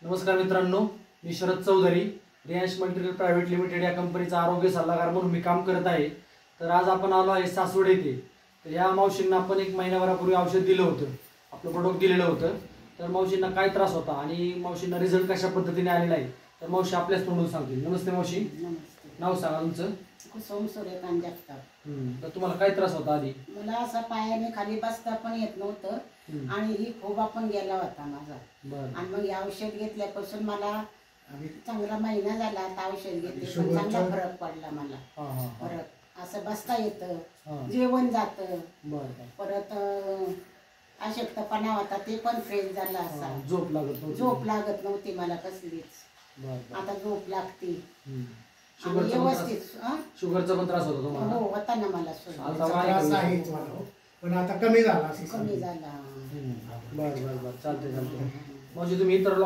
नमस्कार मित्रांनो, मी Sharad Chaudhari, Riyansh material private limited या कंपनीचा आरोग्य सल्लागार म्हणून मी काम करत आहे। तर आज आपण आलो आहे सासवड येथे। तर या मावशींना आपण एक महिन्याभरापूर्वी औषध दिलं होतं, आपलं प्रोडक्ट दिलेलं होतं। तर मावशींना काय त्रास होता आणि मावशींना रिझल्ट कशा पद्धतीने आलेला आहे तर मावशी आपल्याच तोंडून सांगतील। नमस्ते मावशी। नमस्ते। नाव सांगा तुमचं। कुसुम सूर्यकांत जगताप। तर तुम्हाला काय त्रास होता आधी? मला असं पायाने खाली बसता पण येत नव्हतं आणि ही खोबा पण गेला होता माझा। आणि मग हे औषध घेतल्यापासून मला चांगला महिना झाला आता औषध घेतले पण चांगला फरक पडला मला। परत असं बसता येतं, जेवण जातं, परत अशक्तपणा होता ते पण फ्रेश झाला, असा झोप लागत नव्हती मला कसलीच, आता झोप लागते। व्यवस्थित शुगरचा पण त्रास होता तुम्हाला? हो होता ना मला, त्रास आहेच मला, पण आता कमी झाला कमी झाला। बरं बरं बरं, चालते चालते। म्हणजे तुम्ही इतर